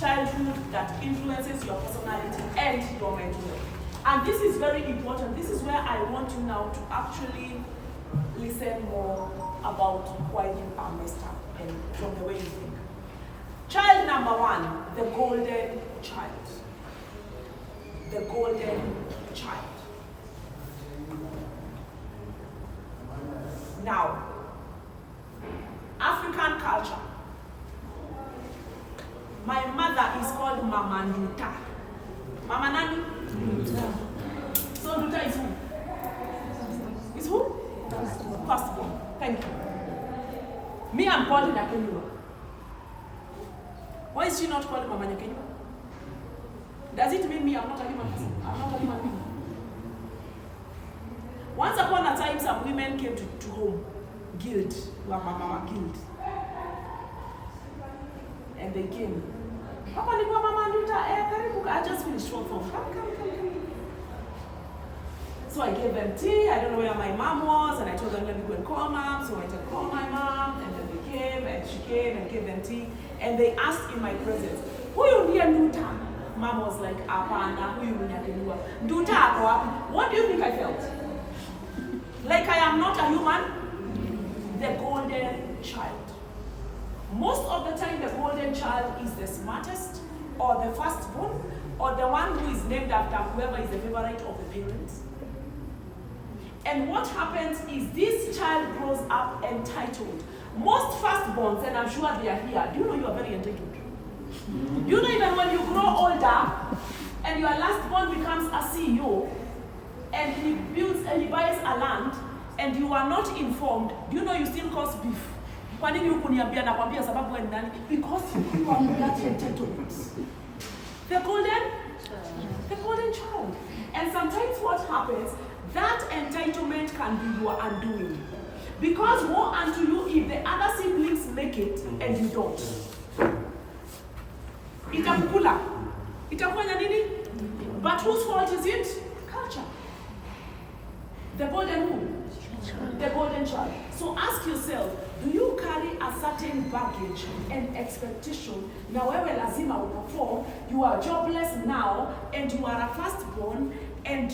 childhood that influences your personality and your mental health. And this is very important. This is where I want you now to actually listen more about why you are messed up and from the way you think. Child number one, the golden child. The golden child. Now, African culture. My mother is called Mama Nduta. Mama Nani? Nduta. So Nduta is who? Is who? Firstborn. Thank you. Me, I'm called Nyakenyua. Why is she not called Mama Nyakenyua? Does it mean me I'm not a human person? I'm not a human being. Once upon a time, some women came to home, guilt, Mama guilt. And they came. Papa ni Mama Nduta, I just finished short form. Come. So I gave them tea. I don't know where my mom was, and I told them, let me go and call mom. So I went and called my mom, and then they came, and she came and gave them tea. And they asked in my presence, who you near Nduta? Mom was like, Apana, who you near Nduta ako wapi? What do you think I felt? Like I am not a human? The golden child. Most of the time, the golden child is the smartest, or the firstborn, or the one who is named after whoever is the favorite of the parents. And what happens is this child grows up entitled. Most firstborns, and I'm sure they are here, do you know you are very entitled? You know even when you grow older, and your lastborn becomes a CEO, and he builds and he buys a land, and you are not informed, do you know you still cause beef? Kwa nini hukuniambia na kwambia sababu wewe ni nani? Because you are that entitlement. The golden child. And sometimes what happens, that entitlement can be your undoing. Because woe unto you if the other siblings make it and you don't. Itakukula. Itakufanya nini? But whose fault is it? Culture. The golden who? The golden child. So ask yourself, do you carry a certain baggage and expectation? Now wewe lazima uperform, you are jobless now, and you are a firstborn, and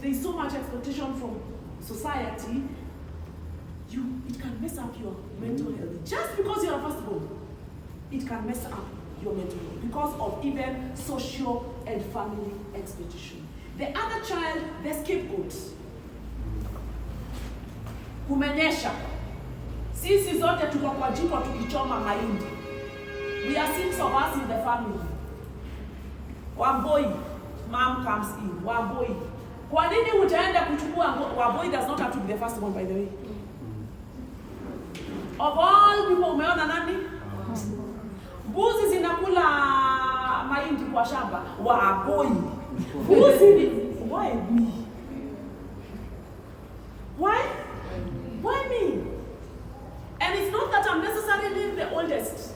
there's so much expectation from society, it can mess up your mental health. Just because you're a firstborn, it can mess up your mental health because of even social and family expectation. The other child, the scapegoat. Kumenyesha. Sisi zote tuko kwa jiko tukichoma mahindi. We are 6 of us in the family. Wamboi, mom comes in. Wamboi. Kwa nini utaenda kuchukua Wamboi does not have to be the first one, by the way. Of all people, umeona nani? Mbuzi zinakula mahindi kwa shamba. Wamboi. Mbuzi, why me? Why? Why me? And it's not that I'm necessarily the oldest.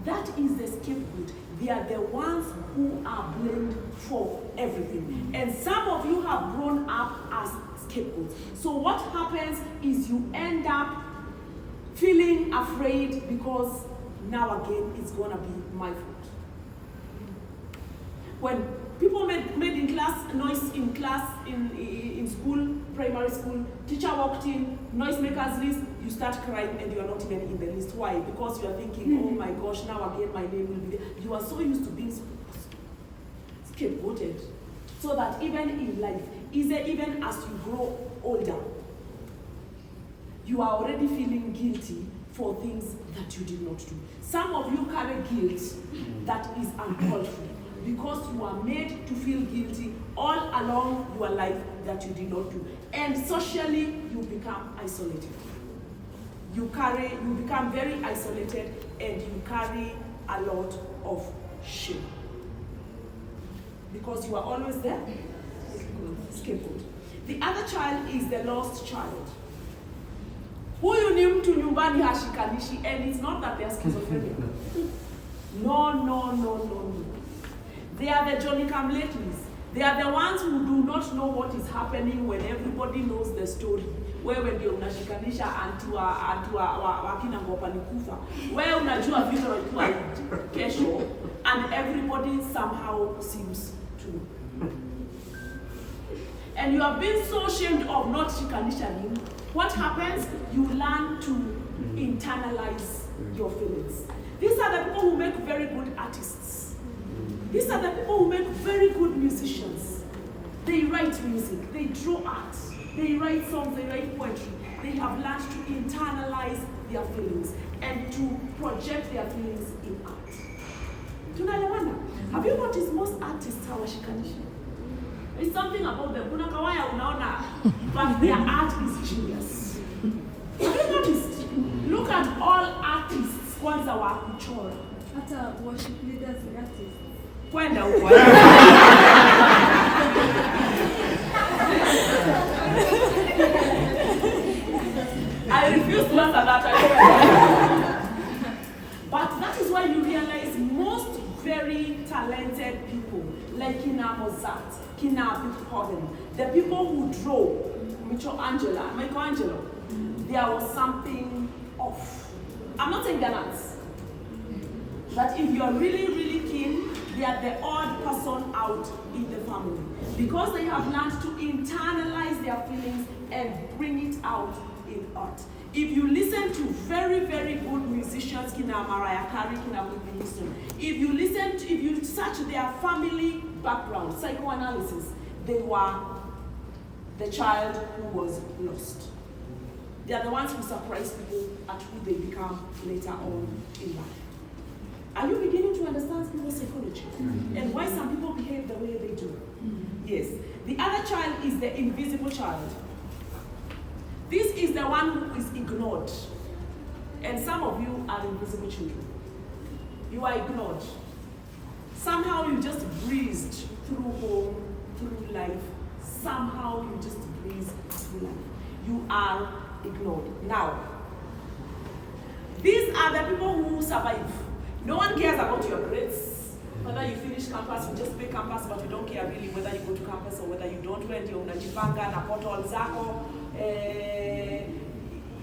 That is the scapegoat. They are the ones who are blamed for everything. And some of you have grown up as scapegoats. So what happens is you end up feeling afraid because now again it's gonna be my fault. When people made in class noise in class in school, primary school, teacher walked in, noisemakers list, you start crying and you are not even in the list. Why? Because you are thinking, oh my gosh, now again my name will be there. You are so used to being scapegoated. So that even in life, even as you grow older, you are already feeling guilty for things that you did not do. Some of you carry guilt that is uncalled for, because you are made to feel guilty all along your life that you did not do. And socially, you become isolated. You become very isolated, and you carry a lot of shame. Because you are always there, scapegoat. The other child is the lost child. Huyu ni mtu nyumbani hashikanishi, and it's not that they are schizophrenic. No. They are the Johnny Come-Latelys. They are the ones who do not know what is happening when everybody knows the story. Wewe ndio unashikanisha antua wakina ngopa nikufa. Wewe unajua vile walikuwa kesho, and everybody somehow seems to know. And you have been so ashamed of not shikanishaning. What happens? You learn to internalize your feelings. These are the people who make very good artists. These are the people who make very good musicians. They write music, they draw art, they write songs, they write poetry. They have learned to internalize their feelings and to project their feelings in art. Tunaelewana? Have you noticed most artists hawashikanishi? There's something about them. Kuna kawaya unaona, but their art is genius. Have you noticed? Look at all artists kwanza wa kuchora. Hata worship leaders ni artists. Kwenda huko. I refuse to answer that. But that is why you realize most very talented people, like Kina Mozart, Kina Beethoven, the people who draw Michelangelo, there was something off. I'm not saying they're not. But if you're really, really keen, they are the odd person out in the family. Because they have learned to internalize their feelings and bring it out in art. If you listen to very, very good musicians, Kina Mariah Carey, Kina Whitney Houston, if you search their family background, psychoanalysis, they were the child who was lost. They are the ones who surprise people at who they become later on in life. Are you beginning to understand people's psychology? And why some people behave the way they do? Yes. The other child is the invisible child. This is the one who is ignored. And some of you are invisible children. You are ignored. Somehow you just breezed through home, through life. Somehow you just breezed through life. You are ignored. Now, these are the people who survive. No one cares about your grades. Whether you finish campus, you just pay campus, but you don't care really whether you go to campus or whether you don't. When you're unajipanga na portal zako,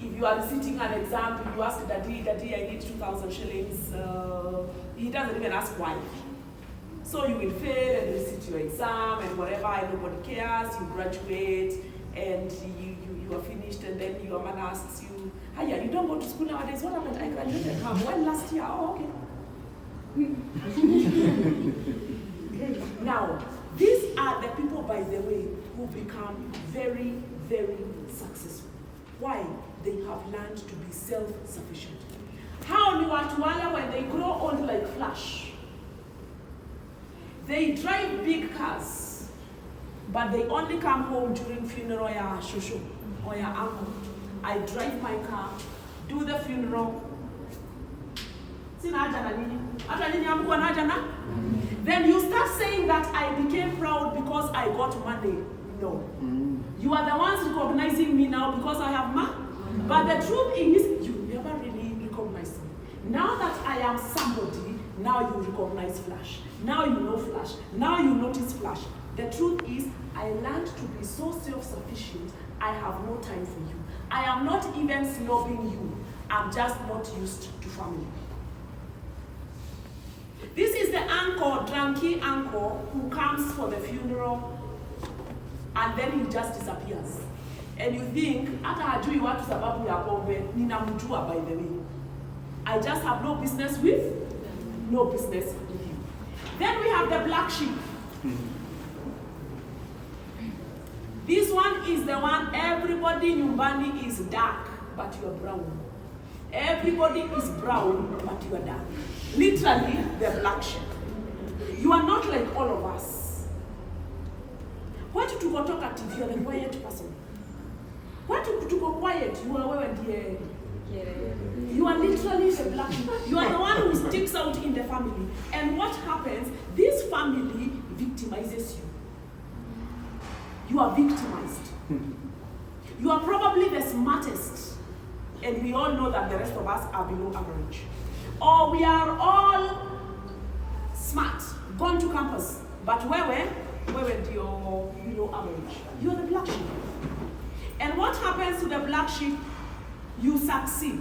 if you are sitting an exam, you ask daddy, I need 2,000 shillings. He doesn't even ask why. So you will fail and you sit your exam and whatever, and nobody cares. You graduate and you are finished, and then your man asks you, "Hiya, you don't go to school nowadays. What happened? I graduated. When last year? Oh, okay." Now, these are the people, by the way, who become very, very successful. Why? They have learned to be self-sufficient. How do watu when they grow old like Flash? They drive big cars, but they only come home during funeral ya shushu or ya uncle. I drive my car, do the funeral. Then you start saying that I became proud because I got money. No. You are the ones recognizing me now because I have money. But the truth is, you never really recognize me. Now that I am somebody, now you recognize Flash. Now you know Flash. Now you notice Flash. The truth is, I learned to be so self-sufficient, I have no time for you. I am not even snobbing you. I'm just not used to family. This is the uncle, drunky uncle, who comes for the funeral and then he just disappears. And you think, hata hajui watu sababu ya pombe, ninamjua by the way. I just have no business with you. Then we have the black sheep. This one is the one, everybody nyumbani is dark, but you are brown. Everybody is brown, but you are dark. Literally, the black sheep. You are not like all of us. Why do you go talkative? You are the quiet person. Why do you go quiet? You are where the You are literally the black sheep. You are the one who sticks out in the family. And what happens? This family victimizes you. You are victimized. You are probably the smartest. And we all know that the rest of us are below average. Or we are all smart, gone to campus. But where were you below average? You are the black sheep. And what happens to the black sheep? You succeed,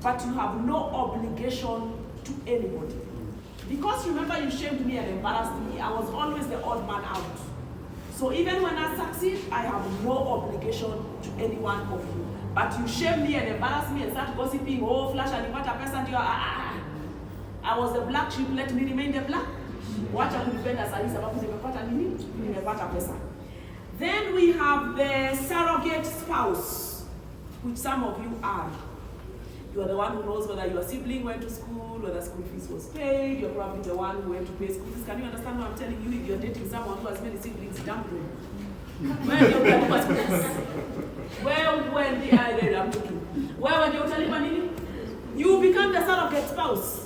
but you have no obligation to anybody. Because remember you shamed me and embarrassed me, I was always the odd man out. So even when I succeed, I have no obligation to any one of you. But you shame me and embarrass me and start gossiping, oh, flash and nipata pesa ndio, I was the black sheep, let me remain the black. Wacha kunipenda sahi sababu nimepata nini? Nimepata pesa. Then we have the surrogate spouse, which some of you are. You are the one who knows whether your sibling went to school, whether school fees was paid. You're probably the one who went to pay school fees. Can you understand what I'm telling you? If you're dating someone who has many siblings, dump them. Where you're telling us where when you're telling me, you become the surrogate spouse.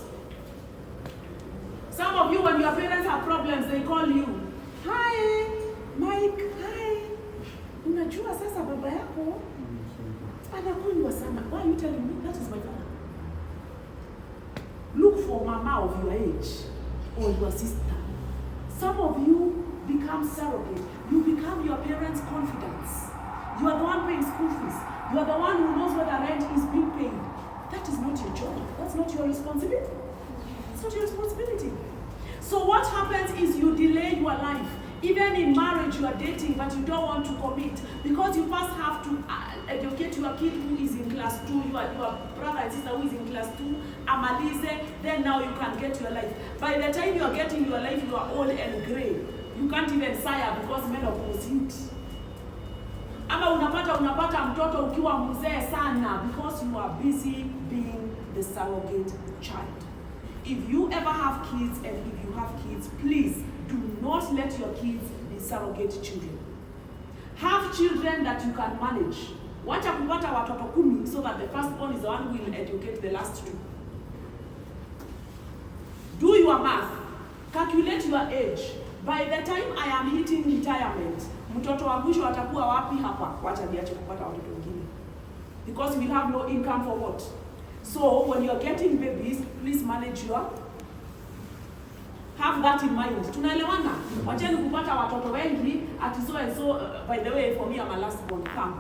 Some of you, when your parents have problems, they call you. Hi, Mike. Hi. Unajua sasa baba yako anakunywa sana. Why are you telling me? That is my father. Look for mama of your age or your sister. Some of you become surrogate. You become your parents' confidence. You are the one paying school fees. You are the one who knows whether rent is being paid. That is not your job. That's not your responsibility. It's not your responsibility. So what happens is you delay your life. Even in marriage, you are dating, but you don't want to commit because you first have to educate your kid who is in class 2, your brother and sister who is in class 2, amalize, then now you can get your life. By the time you are getting your life, you are old and gray. You can't even sire because menopause hit. Ama unapata mtoto ukiwa mzee sana because you are busy being the surrogate child. If you ever have kids and if you have kids, please do not let your kids be surrogate children. Have children that you can manage. Wacha kupata watoto 10 so that the firstborn is the one who will educate the last 2. Do your math. Calculate your age. By the time I am hitting retirement, mtoto wa mwisho atakuwa wapi hapa? Wacha niache kupata watoto wengine. Because we have no income for what? So when you're getting babies, please manage your. Have that in mind. Tunaelewana? Wacheni kupata watoto wengi ati so and so. By the way, for me, I'm a last born. Come.